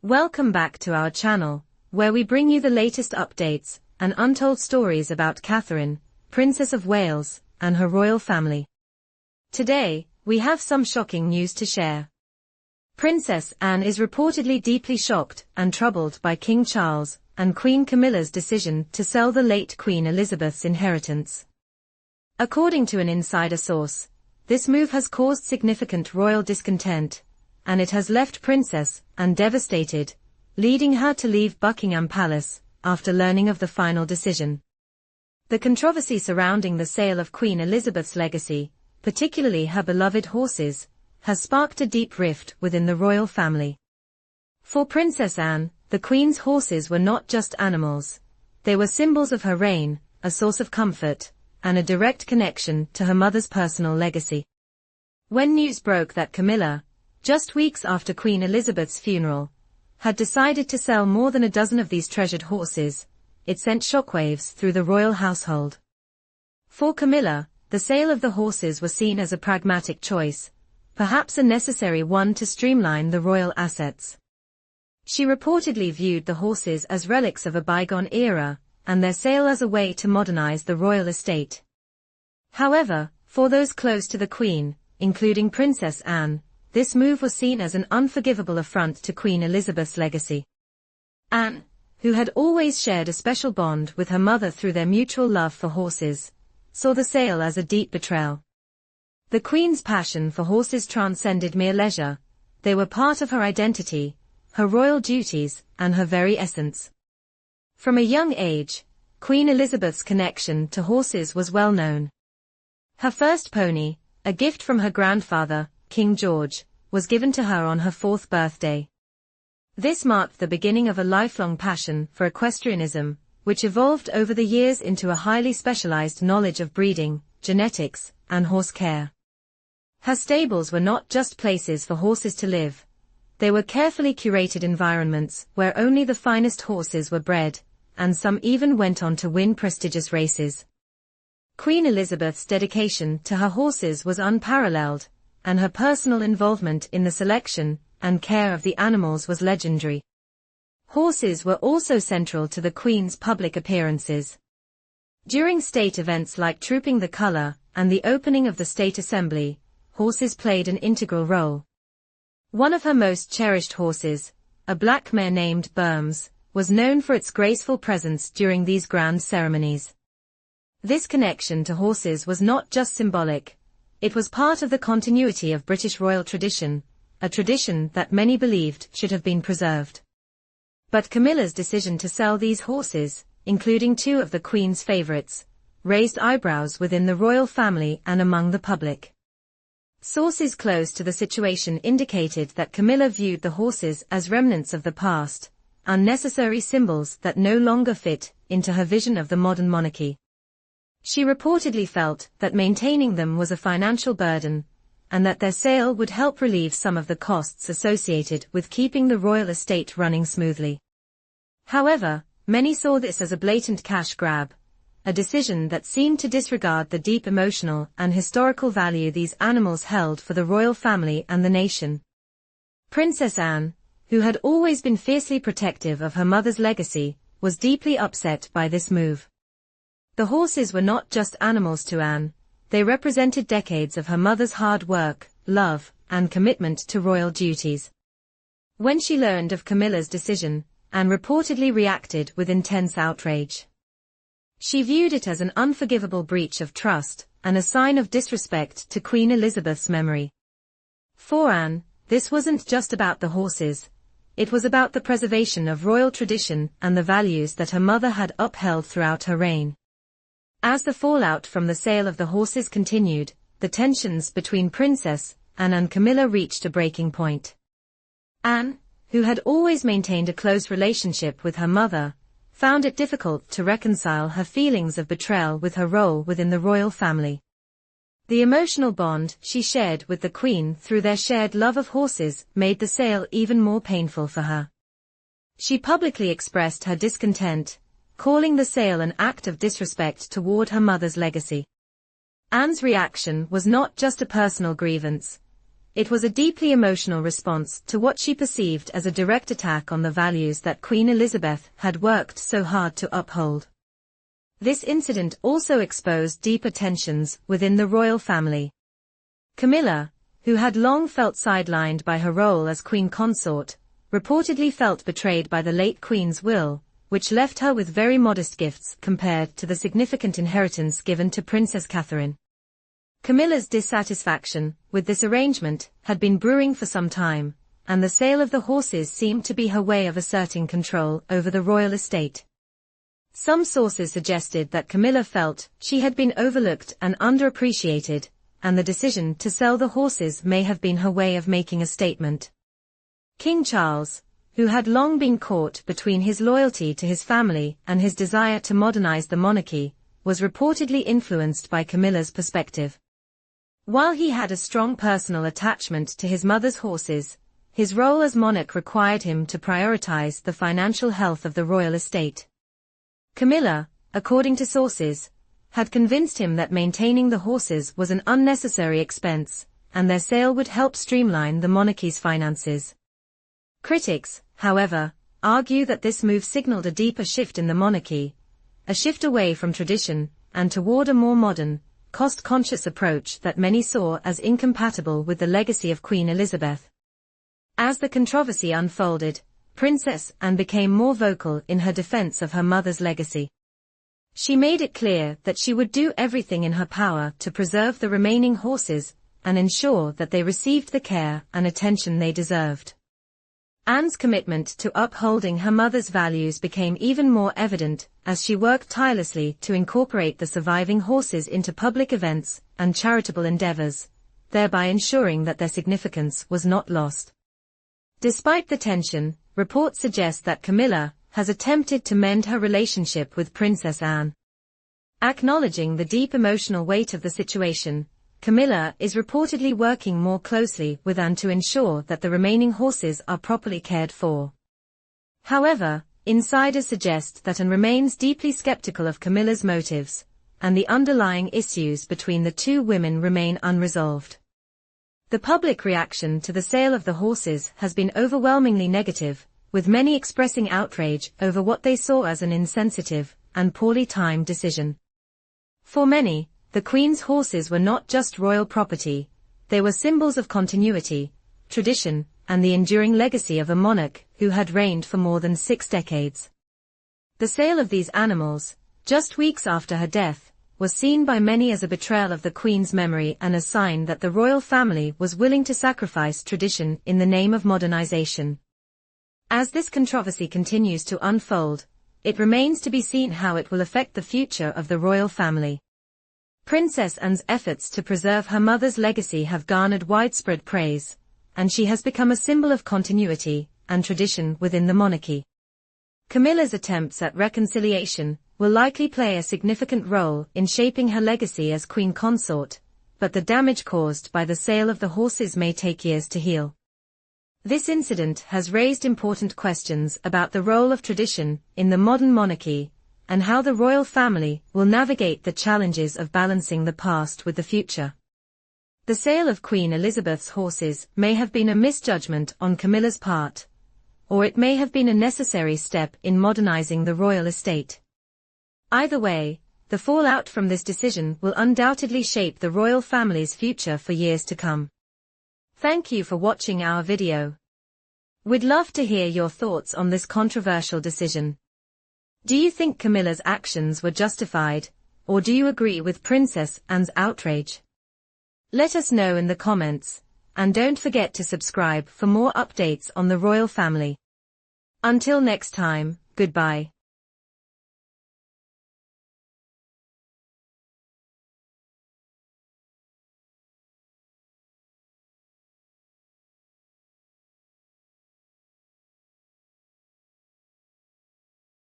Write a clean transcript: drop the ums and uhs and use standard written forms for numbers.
Welcome back to our channel, where we bring you the latest updates and untold stories about Catherine, Princess of Wales, and her royal family. Today, we have some shocking news to share. Princess Anne is reportedly deeply shocked and troubled by King Charles and Queen Camilla's decision to sell the late Queen Elizabeth's inheritance. According to an insider source, this move has caused significant royal discontent, and it has left Princess Anne devastated, leading her to leave Buckingham Palace after learning of the final decision. The controversy surrounding the sale of Queen Elizabeth's legacy, particularly her beloved horses, has sparked a deep rift within the royal family. For Princess Anne, the Queen's horses were not just animals. They were symbols of her reign, a source of comfort, and a direct connection to her mother's personal legacy. When news broke that Camilla, just weeks after Queen Elizabeth's funeral, had decided to sell more than a dozen of these treasured horses, it sent shockwaves through the royal household. For Camilla, the sale of the horses was seen as a pragmatic choice, perhaps a necessary one to streamline the royal assets. She reportedly viewed the horses as relics of a bygone era, and their sale as a way to modernize the royal estate. However, for those close to the Queen, including Princess Anne, this move was seen as an unforgivable affront to Queen Elizabeth's legacy. Anne, who had always shared a special bond with her mother through their mutual love for horses, saw the sale as a deep betrayal. The Queen's passion for horses transcended mere leisure. They were part of her identity, her royal duties, and her very essence. From a young age, Queen Elizabeth's connection to horses was well known. Her first pony, a gift from her grandfather, King George, was given to her on her 4th birthday. This marked the beginning of a lifelong passion for equestrianism, which evolved over the years into a highly specialized knowledge of breeding, genetics, and horse care. Her stables were not just places for horses to live. They were carefully curated environments where only the finest horses were bred, and some even went on to win prestigious races. Queen Elizabeth's dedication to her horses was unparalleled, and her personal involvement in the selection and care of the animals was legendary. Horses were also central to the Queen's public appearances. During state events like Trooping the Colour and the opening of the State Assembly, horses played an integral role. One of her most cherished horses, a black mare named Burms, was known for its graceful presence during these grand ceremonies. This connection to horses was not just symbolic. It was part of the continuity of British royal tradition, a tradition that many believed should have been preserved. But Camilla's decision to sell these horses, including 2 of the Queen's favourites, raised eyebrows within the royal family and among the public. Sources close to the situation indicated that Camilla viewed the horses as remnants of the past, unnecessary symbols that no longer fit into her vision of the modern monarchy. She reportedly felt that maintaining them was a financial burden, and that their sale would help relieve some of the costs associated with keeping the royal estate running smoothly. However, many saw this as a blatant cash grab, a decision that seemed to disregard the deep emotional and historical value these animals held for the royal family and the nation. Princess Anne, who had always been fiercely protective of her mother's legacy, was deeply upset by this move. The horses were not just animals to Anne, they represented decades of her mother's hard work, love, and commitment to royal duties. When she learned of Camilla's decision, Anne reportedly reacted with intense outrage. She viewed it as an unforgivable breach of trust and a sign of disrespect to Queen Elizabeth's memory. For Anne, this wasn't just about the horses. It was about the preservation of royal tradition and the values that her mother had upheld throughout her reign. As the fallout from the sale of the horses continued, the tensions between Princess Anne and Camilla reached a breaking point. Anne, who had always maintained a close relationship with her mother, found it difficult to reconcile her feelings of betrayal with her role within the royal family. The emotional bond she shared with the Queen through their shared love of horses made the sale even more painful for her. She publicly expressed her discontent, calling the sale an act of disrespect toward her mother's legacy. Anne's reaction was not just a personal grievance. It was a deeply emotional response to what she perceived as a direct attack on the values that Queen Elizabeth had worked so hard to uphold. This incident also exposed deeper tensions within the royal family. Camilla, who had long felt sidelined by her role as queen consort, reportedly felt betrayed by the late queen's will, which left her with very modest gifts compared to the significant inheritance given to Princess Catherine. Camilla's dissatisfaction with this arrangement had been brewing for some time, and the sale of the horses seemed to be her way of asserting control over the royal estate. Some sources suggested that Camilla felt she had been overlooked and underappreciated, and the decision to sell the horses may have been her way of making a statement. King Charles, who had long been caught between his loyalty to his family and his desire to modernize the monarchy, was reportedly influenced by Camilla's perspective. While he had a strong personal attachment to his mother's horses, his role as monarch required him to prioritize the financial health of the royal estate. Camilla, according to sources, had convinced him that maintaining the horses was an unnecessary expense, and their sale would help streamline the monarchy's finances. Critics, however, argue that this move signaled a deeper shift in the monarchy, a shift away from tradition and toward a more modern, cost-conscious approach that many saw as incompatible with the legacy of Queen Elizabeth. As the controversy unfolded, Princess Anne became more vocal in her defense of her mother's legacy. She made it clear that she would do everything in her power to preserve the remaining horses and ensure that they received the care and attention they deserved. Anne's commitment to upholding her mother's values became even more evident as she worked tirelessly to incorporate the surviving horses into public events and charitable endeavors, thereby ensuring that their significance was not lost. Despite the tension, reports suggest that Camilla has attempted to mend her relationship with Princess Anne. Acknowledging the deep emotional weight of the situation, Camilla is reportedly working more closely with Anne to ensure that the remaining horses are properly cared for. However, insiders suggest that Anne remains deeply skeptical of Camilla's motives, and the underlying issues between the two women remain unresolved. The public reaction to the sale of the horses has been overwhelmingly negative, with many expressing outrage over what they saw as an insensitive and poorly timed decision. For many, the Queen's horses were not just royal property, they were symbols of continuity, tradition, and the enduring legacy of a monarch who had reigned for more than 6 decades. The sale of these animals, just weeks after her death, was seen by many as a betrayal of the Queen's memory and a sign that the royal family was willing to sacrifice tradition in the name of modernization. As this controversy continues to unfold, it remains to be seen how it will affect the future of the royal family. Princess Anne's efforts to preserve her mother's legacy have garnered widespread praise, and she has become a symbol of continuity and tradition within the monarchy. Camilla's attempts at reconciliation will likely play a significant role in shaping her legacy as queen consort, but the damage caused by the sale of the horses may take years to heal. This incident has raised important questions about the role of tradition in the modern monarchy, and how the royal family will navigate the challenges of balancing the past with the future. The sale of Queen Elizabeth's horses may have been a misjudgment on Camilla's part, or it may have been a necessary step in modernizing the royal estate. Either way, the fallout from this decision will undoubtedly shape the royal family's future for years to come. Thank you for watching our video. We'd love to hear your thoughts on this controversial decision. Do you think Camilla's actions were justified, or do you agree with Princess Anne's outrage? Let us know in the comments, and don't forget to subscribe for more updates on the royal family. Until next time, goodbye.